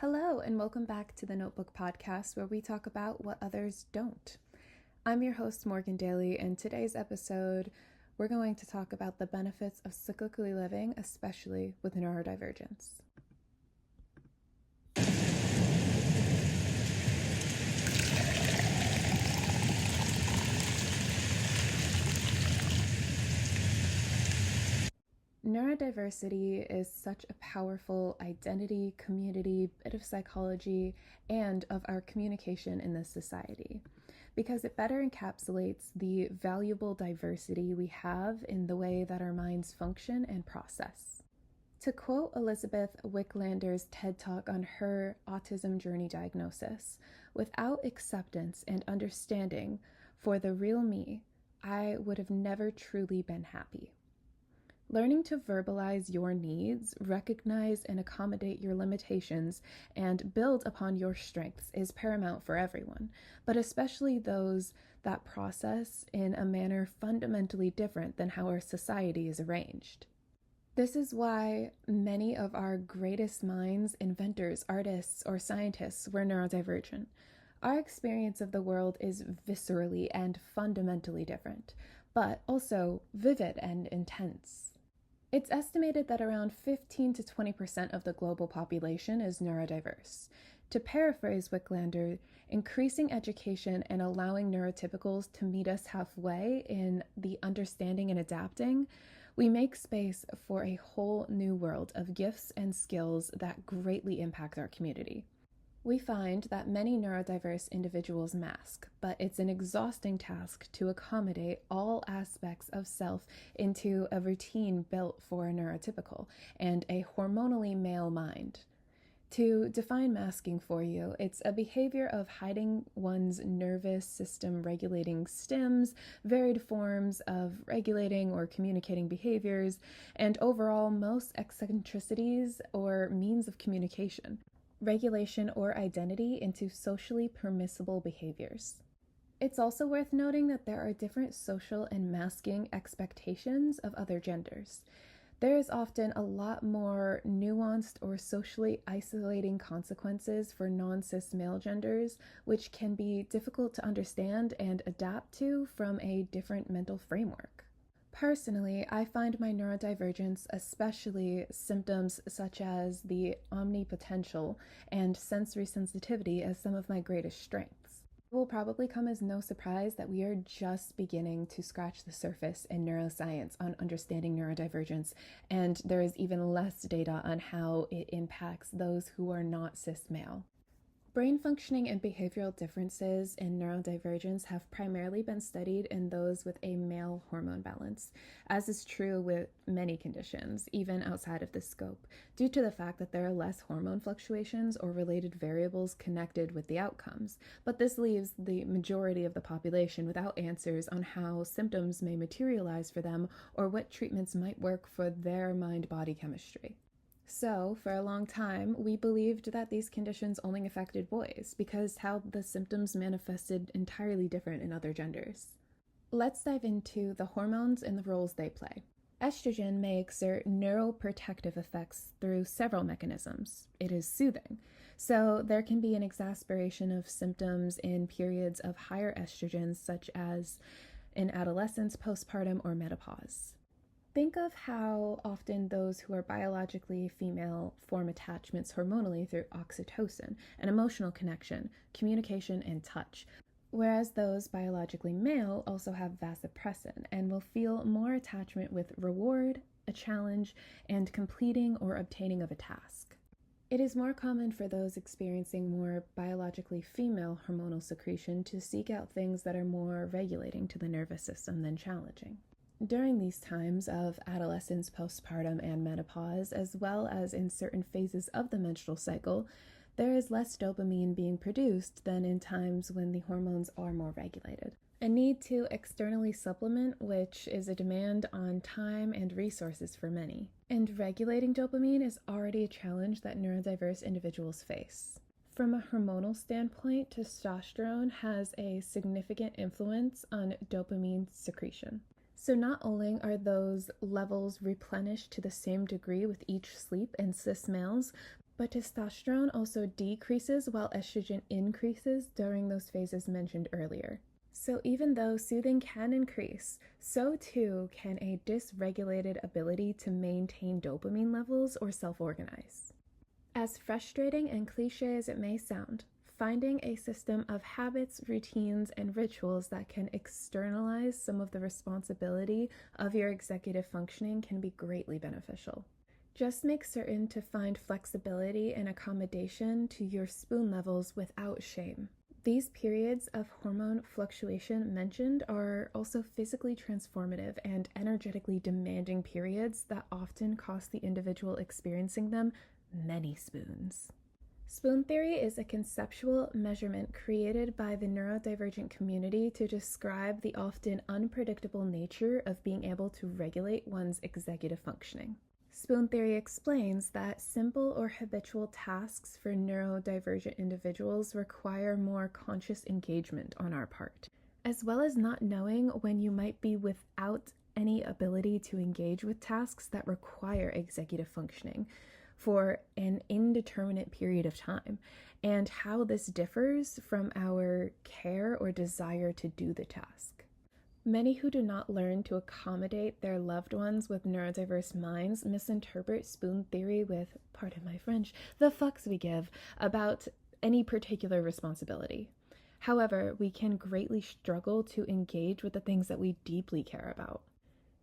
Hello, and welcome back to the Notebook Podcast, where we talk about what others don't. I'm your host, Morgan Daley, and today's episode, we're going to talk about the benefits of cyclically living, especially with neurodivergence. Neurodiversity is such a powerful identity, community, bit of psychology, and of our communication in this society, because it better encapsulates the valuable diversity we have in the way that our minds function and process. To quote Elizabeth Wicklander's TED Talk on her autism journey diagnosis, without acceptance and understanding for the real me, I would have never truly been happy. Learning to verbalize your needs, recognize and accommodate your limitations, and build upon your strengths is paramount for everyone, but especially those that process in a manner fundamentally different than how our society is arranged. This is why many of our greatest minds, inventors, artists, or scientists were neurodivergent. Our experience of the world is viscerally and fundamentally different, but also vivid and intense. It's estimated that around 15 to 20% of the global population is neurodiverse. To paraphrase Wicklander, increasing education and allowing neurotypicals to meet us halfway in the understanding and adapting, we make space for a whole new world of gifts and skills that greatly impact our community. We find that many neurodiverse individuals mask, but it's an exhausting task to accommodate all aspects of self into a routine built for a neurotypical and a hormonally male mind. To define masking for you, it's a behavior of hiding one's nervous system regulating stims, varied forms of regulating or communicating behaviors, and overall most eccentricities or means of communication, regulation, or identity into socially permissible behaviors. It's also worth noting that there are different social and masking expectations of other genders. There is often a lot more nuanced or socially isolating consequences for non-cis male genders, which can be difficult to understand and adapt to from a different mental framework. Personally, I find my neurodivergence, especially symptoms such as the omnipotential and sensory sensitivity, as some of my greatest strengths. It will probably come as no surprise that we are just beginning to scratch the surface in neuroscience on understanding neurodivergence, and there is even less data on how it impacts those who are not cis male. Brain functioning and behavioral differences in neurodivergence have primarily been studied in those with a male hormone balance, as is true with many conditions, even outside of this scope, due to the fact that there are less hormone fluctuations or related variables connected with the outcomes. But this leaves the majority of the population without answers on how symptoms may materialize for them or what treatments might work for their mind-body chemistry. So, for a long time, we believed that these conditions only affected boys because how the symptoms manifested entirely different in other genders. Let's dive into the hormones and the roles they play. Estrogen may exert neuroprotective effects through several mechanisms. It is soothing, so there can be an exacerbation of symptoms in periods of higher estrogens, such as in adolescence, postpartum, or menopause. Think of how often those who are biologically female form attachments hormonally through oxytocin, an emotional connection, communication, and touch, whereas those biologically male also have vasopressin and will feel more attachment with reward, a challenge, and completing or obtaining of a task. It is more common for those experiencing more biologically female hormonal secretion to seek out things that are more regulating to the nervous system than challenging. During these times of adolescence, postpartum, and menopause, as well as in certain phases of the menstrual cycle, there is less dopamine being produced than in times when the hormones are more regulated. A need to externally supplement, which is a demand on time and resources for many. And regulating dopamine is already a challenge that neurodiverse individuals face. From a hormonal standpoint, testosterone has a significant influence on dopamine secretion. So not only are those levels replenished to the same degree with each sleep in cis males, But testosterone also decreases while estrogen increases during those phases mentioned earlier. So even though soothing can increase, so too can a dysregulated ability to maintain dopamine levels or self-organize. As frustrating and cliche as it may sound, finding a system of habits, routines, and rituals that can externalize some of the responsibility of your executive functioning can be greatly beneficial. Just make certain to find flexibility and accommodation to your spoon levels without shame. These periods of hormone fluctuation mentioned are also physically transformative and energetically demanding periods that often cost the individual experiencing them many spoons. Spoon theory is a conceptual measurement created by the neurodivergent community to describe the often unpredictable nature of being able to regulate one's executive functioning. Spoon theory explains that simple or habitual tasks for neurodivergent individuals require more conscious engagement on our part, as well as not knowing when you might be without any ability to engage with tasks that require executive functioning for an indeterminate period of time, and how this differs from our care or desire to do the task. Many who do not learn to accommodate their loved ones with neurodiverse minds misinterpret spoon theory with, pardon my French, the fucks we give about any particular responsibility. However, we can greatly struggle to engage with the things that we deeply care about.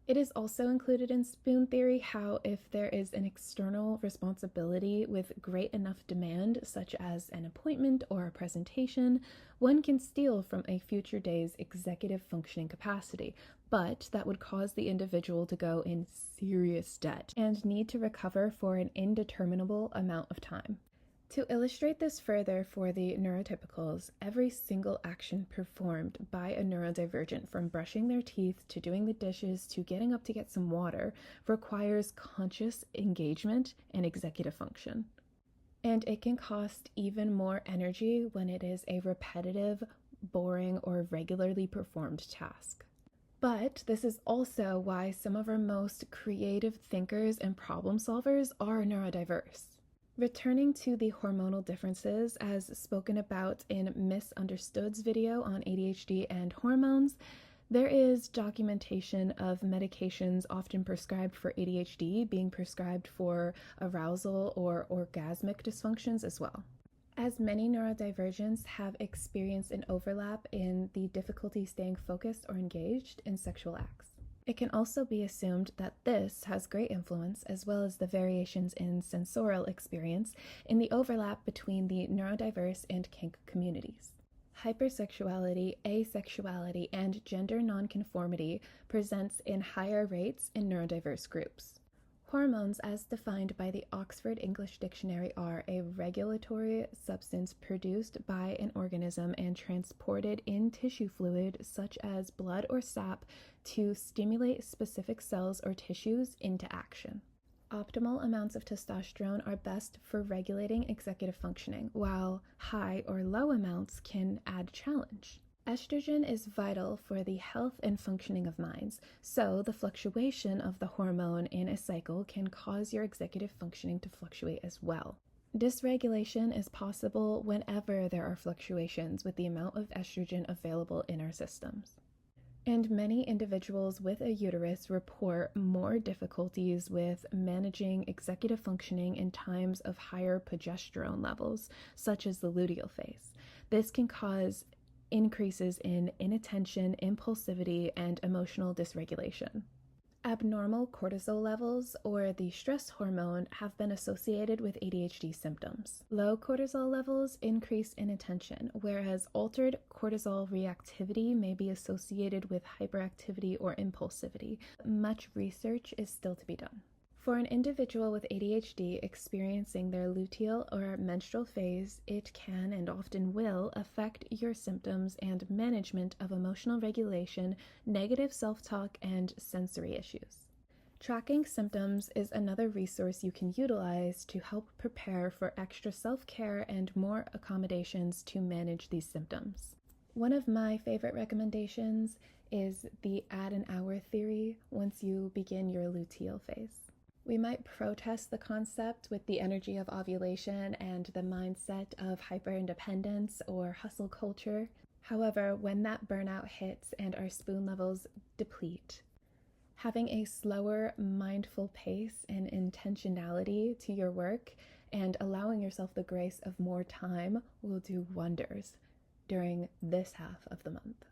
It is also included in spoon theory how if there is an external responsibility with great enough demand, such as an appointment or a presentation, one can steal from a future day's executive functioning capacity, but that would cause the individual to go in serious debt and need to recover for an indeterminable amount of time. To illustrate this further for the neurotypicals, every single action performed by a neurodivergent, from brushing their teeth to doing the dishes to getting up to get some water, requires conscious engagement and executive function. And it can cost even more energy when it is a repetitive, boring, or regularly performed task. But this is also why some of our most creative thinkers and problem solvers are neurodiverse. Returning to the hormonal differences as spoken about in Misunderstood's video on ADHD and hormones, there is documentation of medications often prescribed for ADHD being prescribed for arousal or orgasmic dysfunctions as well. As many neurodivergents have experienced an overlap in the difficulty staying focused or engaged in sexual acts. It can also be assumed that this has great influence, as well as the variations in sensorial experience, in the overlap between the neurodiverse and kink communities. Hypersexuality, asexuality, and gender nonconformity presents in higher rates in neurodiverse groups. Hormones, as defined by the Oxford English Dictionary, are a regulatory substance produced by an organism and transported in tissue fluid, such as blood or sap, to stimulate specific cells or tissues into action. Optimal amounts of testosterone are best for regulating executive functioning, while high or low amounts can add challenge. Estrogen is vital for the health and functioning of minds, so the fluctuation of the hormone in a cycle can cause your executive functioning to fluctuate as well. Dysregulation is possible whenever there are fluctuations with the amount of estrogen available in our systems. And many individuals with a uterus report more difficulties with managing executive functioning in times of higher progesterone levels, such as the luteal phase. This can cause increases in inattention, impulsivity, and emotional dysregulation. Abnormal cortisol levels, or the stress hormone, have been associated with ADHD symptoms. Low cortisol levels increase inattention, whereas altered cortisol reactivity may be associated with hyperactivity or impulsivity. Much research is still to be done. For an individual with ADHD experiencing their luteal or menstrual phase, it can and often will affect your symptoms and management of emotional regulation, negative self-talk, and sensory issues. Tracking symptoms is another resource you can utilize to help prepare for extra self-care and more accommodations to manage these symptoms. One of my favorite recommendations is the add an hour theory once you begin your luteal phase. We might protest the concept with the energy of ovulation and the mindset of hyper-independence or hustle culture. However, when that burnout hits and our spoon levels deplete, having a slower, mindful pace and intentionality to your work and allowing yourself the grace of more time will do wonders during this half of the month.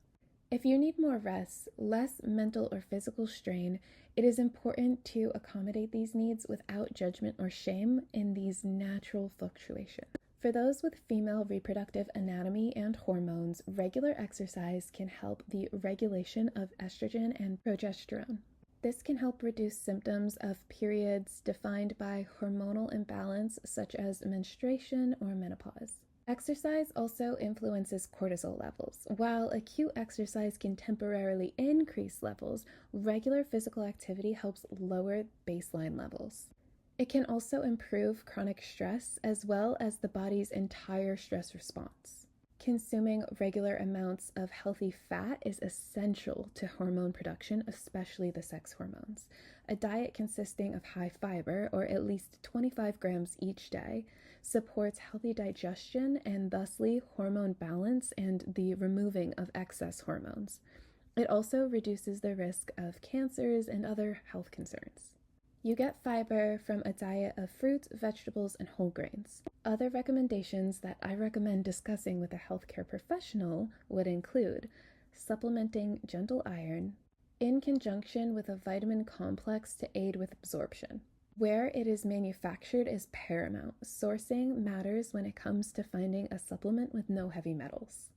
If you need more rest, less mental or physical strain, it is important to accommodate these needs without judgment or shame in these natural fluctuations. For those with female reproductive anatomy and hormones, regular exercise can help the regulation of estrogen and progesterone. This can help reduce symptoms of periods defined by hormonal imbalance such as menstruation or menopause. Exercise also influences cortisol levels. While acute exercise can temporarily increase levels, regular physical activity helps lower baseline levels. It can also improve chronic stress as well as the body's entire stress response. Consuming regular amounts of healthy fat is essential to hormone production, especially the sex hormones. A diet consisting of high fiber, or at least 25 grams each day, supports healthy digestion and thusly hormone balance and the removing of excess hormones. It also reduces the risk of cancers and other health concerns. You get fiber from a diet of fruits, vegetables, and whole grains. Other recommendations that I recommend discussing with a healthcare professional would include supplementing gentle iron in conjunction with a vitamin complex to aid with absorption. Where it is manufactured is paramount. Sourcing matters when it comes to finding a supplement with no heavy metals.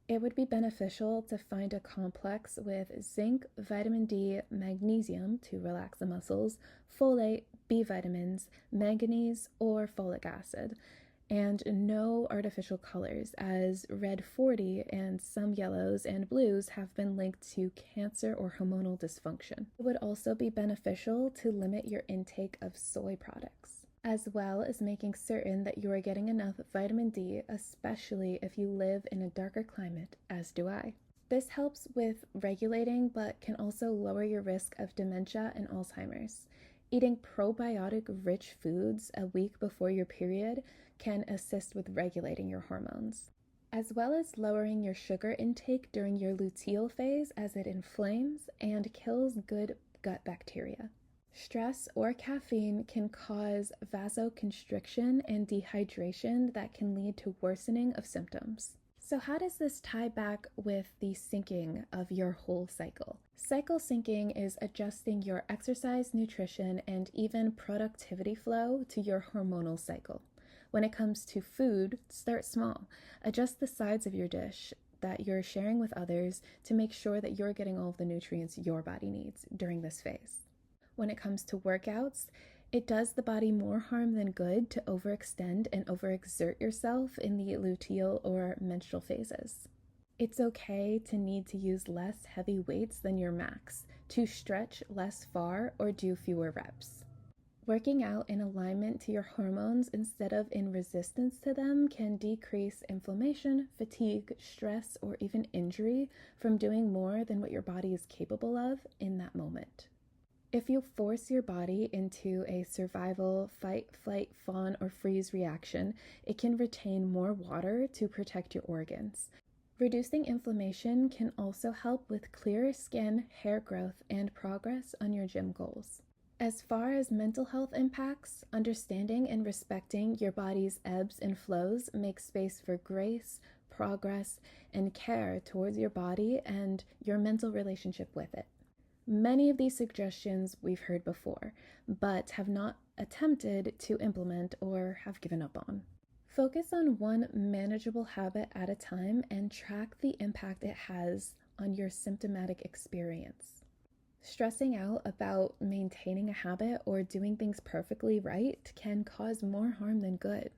It would be beneficial to find a complex with zinc, vitamin D, magnesium to relax the muscles, folate, B vitamins, manganese, or folic acid, and no artificial colors, as red 40 and some yellows and blues have been linked to cancer or hormonal dysfunction. It would also be beneficial to limit your intake of soy products, as well as making certain that you are getting enough vitamin D, especially if you live in a darker climate, as do I. This helps with regulating, but can also lower your risk of dementia and Alzheimer's. Eating probiotic-rich foods a week before your period can assist with regulating your hormones, as well as lowering your sugar intake during your luteal phase as it inflames and kills good gut bacteria. Stress or caffeine can cause vasoconstriction and dehydration that can lead to worsening of symptoms. So how does this tie back with the syncing of your whole cycle? Cycle syncing is adjusting your exercise, nutrition, and even productivity flow to your hormonal cycle. When it comes to food, start small. Adjust the sides of your dish that you're sharing with others to make sure that you're getting all of the nutrients your body needs during this phase. When it comes to workouts, it does the body more harm than good to overextend and overexert yourself in the luteal or menstrual phases. It's okay to need to use less heavy weights than your max, to stretch less far or do fewer reps. Working out in alignment to your hormones instead of in resistance to them can decrease inflammation, fatigue, stress, or even injury from doing more than what your body is capable of in that moment. If you force your body into a survival, fight, flight, fawn, or freeze reaction, it can retain more water to protect your organs. Reducing inflammation can also help with clearer skin, hair growth, and progress on your gym goals. As far as mental health impacts, understanding and respecting your body's ebbs and flows makes space for grace, progress, and care towards your body and your mental relationship with it. Many of these suggestions we've heard before, but have not attempted to implement or have given up on. Focus on one manageable habit at a time and track the impact it has on your symptomatic experience. Stressing out about maintaining a habit or doing things perfectly right can cause more harm than good.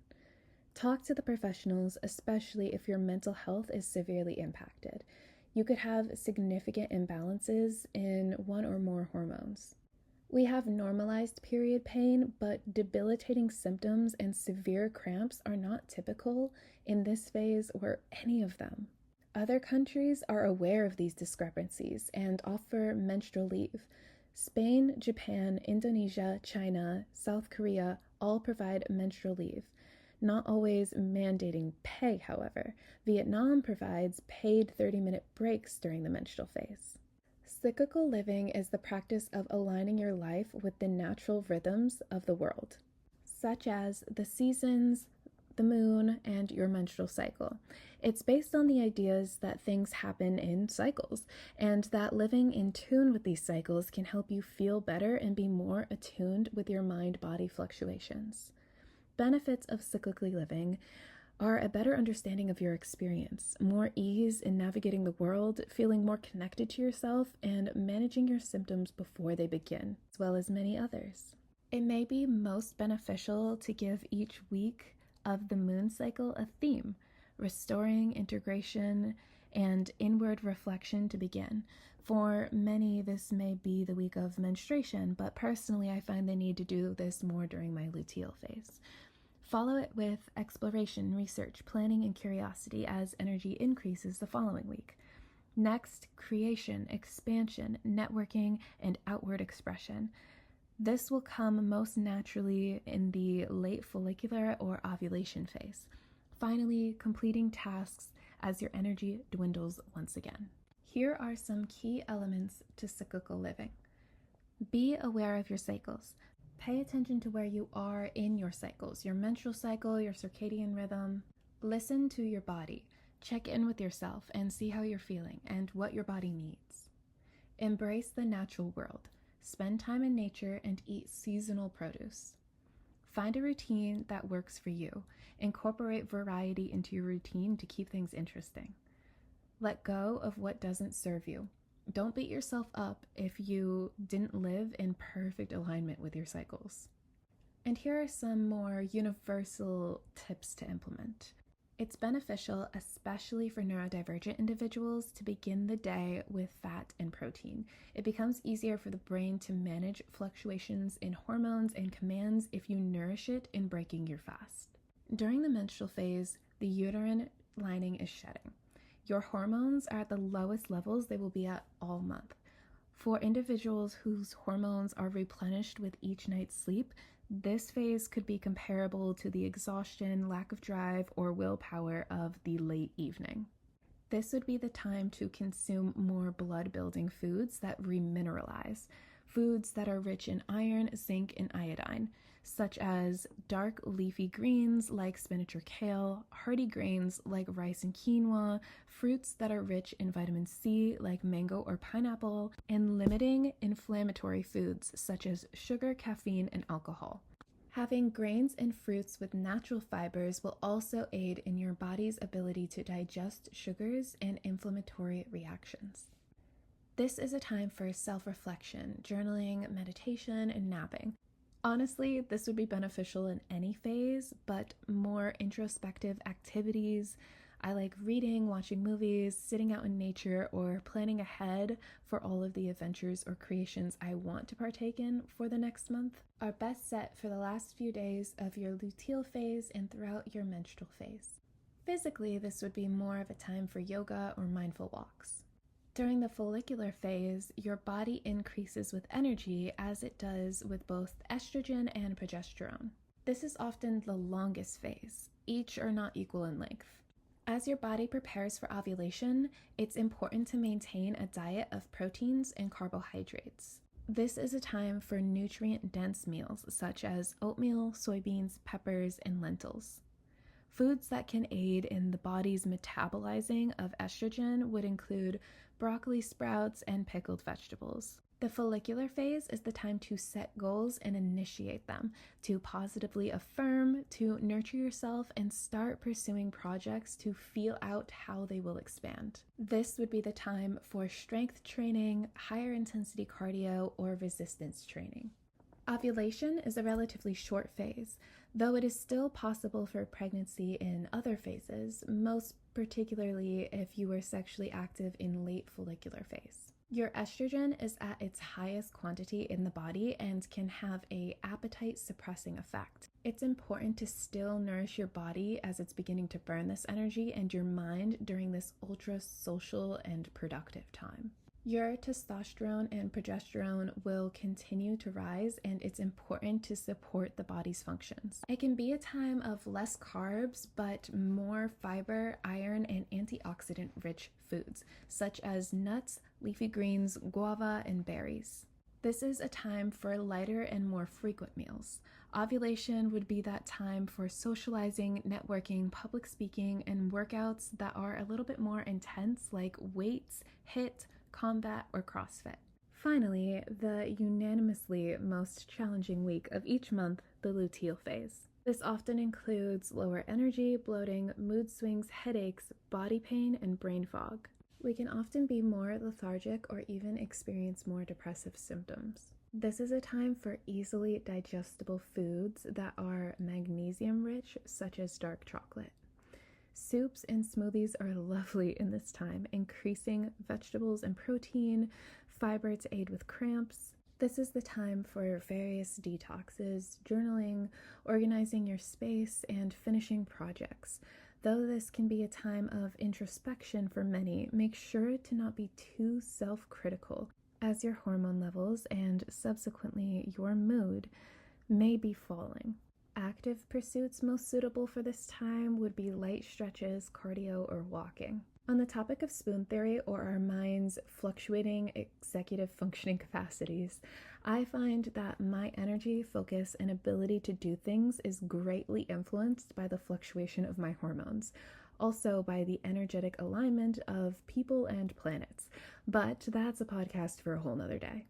Talk to the professionals, especially if your mental health is severely impacted. You could have significant imbalances in one or more hormones. We have normalized period pain, but debilitating symptoms and severe cramps are not typical in this phase or any of them. Other countries are aware of these discrepancies and offer menstrual leave. Spain, Japan, Indonesia, China, South Korea all provide menstrual leave, not always mandating pay, however. Vietnam provides paid 30-minute breaks during the menstrual phase. Cyclical living is the practice of aligning your life with the natural rhythms of the world, such as the seasons, the moon, and your menstrual cycle. It's based on the ideas that things happen in cycles, and that living in tune with these cycles can help you feel better and be more attuned with your mind-body fluctuations. Benefits of cyclically living are a better understanding of your experience, more ease in navigating the world, feeling more connected to yourself, and managing your symptoms before they begin, as well as many others. It may be most beneficial to give each week of the moon cycle a theme, restoring integration and inward reflection to begin. For many, this may be the week of menstruation, but personally, I find the need to do this more during my luteal phase. Follow it with exploration, research, planning, and curiosity as energy increases the following week. Next, creation, expansion, networking, and outward expression. This will come most naturally in the late follicular or ovulation phase. Finally, completing tasks as your energy dwindles once again. Here are some key elements to cyclical living. Be aware of your cycles. Pay attention to where you are in your cycles, your menstrual cycle, your circadian rhythm. Listen to your body. Check in with yourself and see how you're feeling and what your body needs. Embrace the natural world. Spend time in nature and eat seasonal produce. Find a routine that works for you. Incorporate variety into your routine to keep things interesting. Let go of what doesn't serve you. Don't beat yourself up if you didn't live in perfect alignment with your cycles. And here are some more universal tips to implement. It's beneficial, especially for neurodivergent individuals, to begin the day with fat and protein. It becomes easier for the brain to manage fluctuations in hormones and commands if you nourish it in breaking your fast. During the menstrual phase, the uterine lining is shedding. Your hormones are at the lowest levels they will be at all month. For individuals whose hormones are replenished with each night's sleep, this phase could be comparable to the exhaustion, lack of drive, or willpower of the late evening. This would be the time to consume more blood-building foods that remineralize, foods that are rich in iron, zinc, and iodine, such as dark leafy greens like spinach or kale, hearty grains like rice and quinoa, fruits that are rich in vitamin C like mango or pineapple, and limiting inflammatory foods such as sugar, caffeine, and alcohol. Having grains and fruits with natural fibers will also aid in your body's ability to digest sugars and inflammatory reactions. This is a time for self-reflection, journaling, meditation, and napping. Honestly, this would be beneficial in any phase, but more introspective activities. I like reading, watching movies, sitting out in nature, or planning ahead for all of the adventures or creations I want to partake in for the next month are best set for the last few days of your luteal phase and throughout your menstrual phase. Physically, this would be more of a time for yoga or mindful walks. During the follicular phase, your body increases with energy as it does with both estrogen and progesterone. This is often the longest phase. Each are not equal in length. As your body prepares for ovulation, it's important to maintain a diet of proteins and carbohydrates. This is a time for nutrient-dense meals such as oatmeal, soybeans, peppers, and lentils. Foods that can aid in the body's metabolizing of estrogen would include broccoli sprouts and pickled vegetables. The follicular phase is the time to set goals and initiate them, to positively affirm, to nurture yourself, and start pursuing projects to feel out how they will expand. This would be the time for strength training, higher intensity cardio, or resistance training. Ovulation is a relatively short phase, though it is still possible for pregnancy in other phases, most particularly if you were sexually active in late follicular phase. Your estrogen is at its highest quantity in the body and can have an appetite suppressing effect. It's important to still nourish your body as it's beginning to burn this energy and your mind during this ultra social and productive time. Your testosterone and progesterone will continue to rise, and it's important to support the body's functions. It can be a time of less carbs, but more fiber, iron, and antioxidant-rich foods, such as nuts, leafy greens, guava, and berries. This is a time for lighter and more frequent meals. Ovulation would be that time for socializing, networking, public speaking, and workouts that are a little bit more intense, like weights, HIIT, combat, or CrossFit. Finally, the unanimously most challenging week of each month, the luteal phase. This often includes lower energy, bloating, mood swings, headaches, body pain, and brain fog. We can often be more lethargic or even experience more depressive symptoms. This is a time for easily digestible foods that are magnesium rich, such as dark chocolate. Soups and smoothies are lovely in this time, increasing vegetables and protein, fiber to aid with cramps. This is the time for various detoxes, journaling, organizing your space, and finishing projects. Though this can be a time of introspection for many, make sure to not be too self-critical, as your hormone levels and subsequently your mood may be falling. Active pursuits most suitable for this time would be light stretches, cardio, or walking. On the topic of spoon theory, or our mind's fluctuating executive functioning capacities, I find that my energy, focus, and ability to do things is greatly influenced by the fluctuation of my hormones, also by the energetic alignment of people and planets. But that's a podcast for a whole nother day.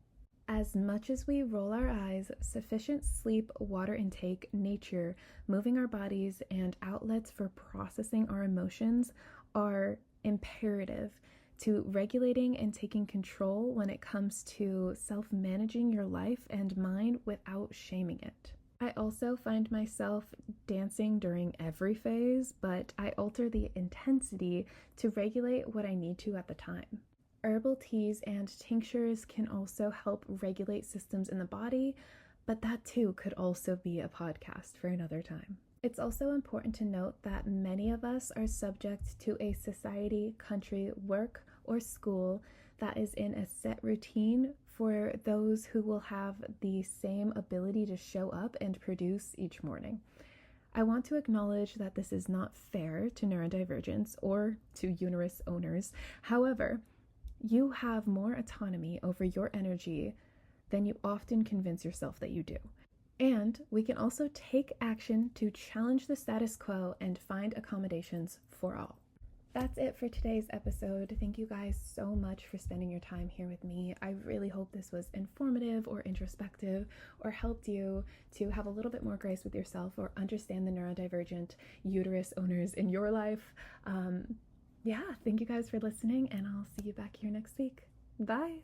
As much as we roll our eyes, sufficient sleep, water intake, nature, moving our bodies, and outlets for processing our emotions are imperative to regulating and taking control when it comes to self-managing your life and mind without shaming it. I also find myself dancing during every phase, but I alter the intensity to regulate what I need to at the time. Herbal teas and tinctures can also help regulate systems in the body, but that too could also be a podcast for another time. It's also important to note that many of us are subject to a society, country, work, or school that is in a set routine for those who will have the same ability to show up and produce each morning. I want to acknowledge that this is not fair to neurodivergence or to uterus owners. However, you have more autonomy over your energy than you often convince yourself that you do. And we can also take action to challenge the status quo and find accommodations for all. That's it for today's episode. Thank you guys so much for spending your time here with me. I really hope this was informative or introspective or helped you to have a little bit more grace with yourself or understand the neurodivergent uterus owners in your life. Thank you guys for listening, and I'll see you back here next week. Bye!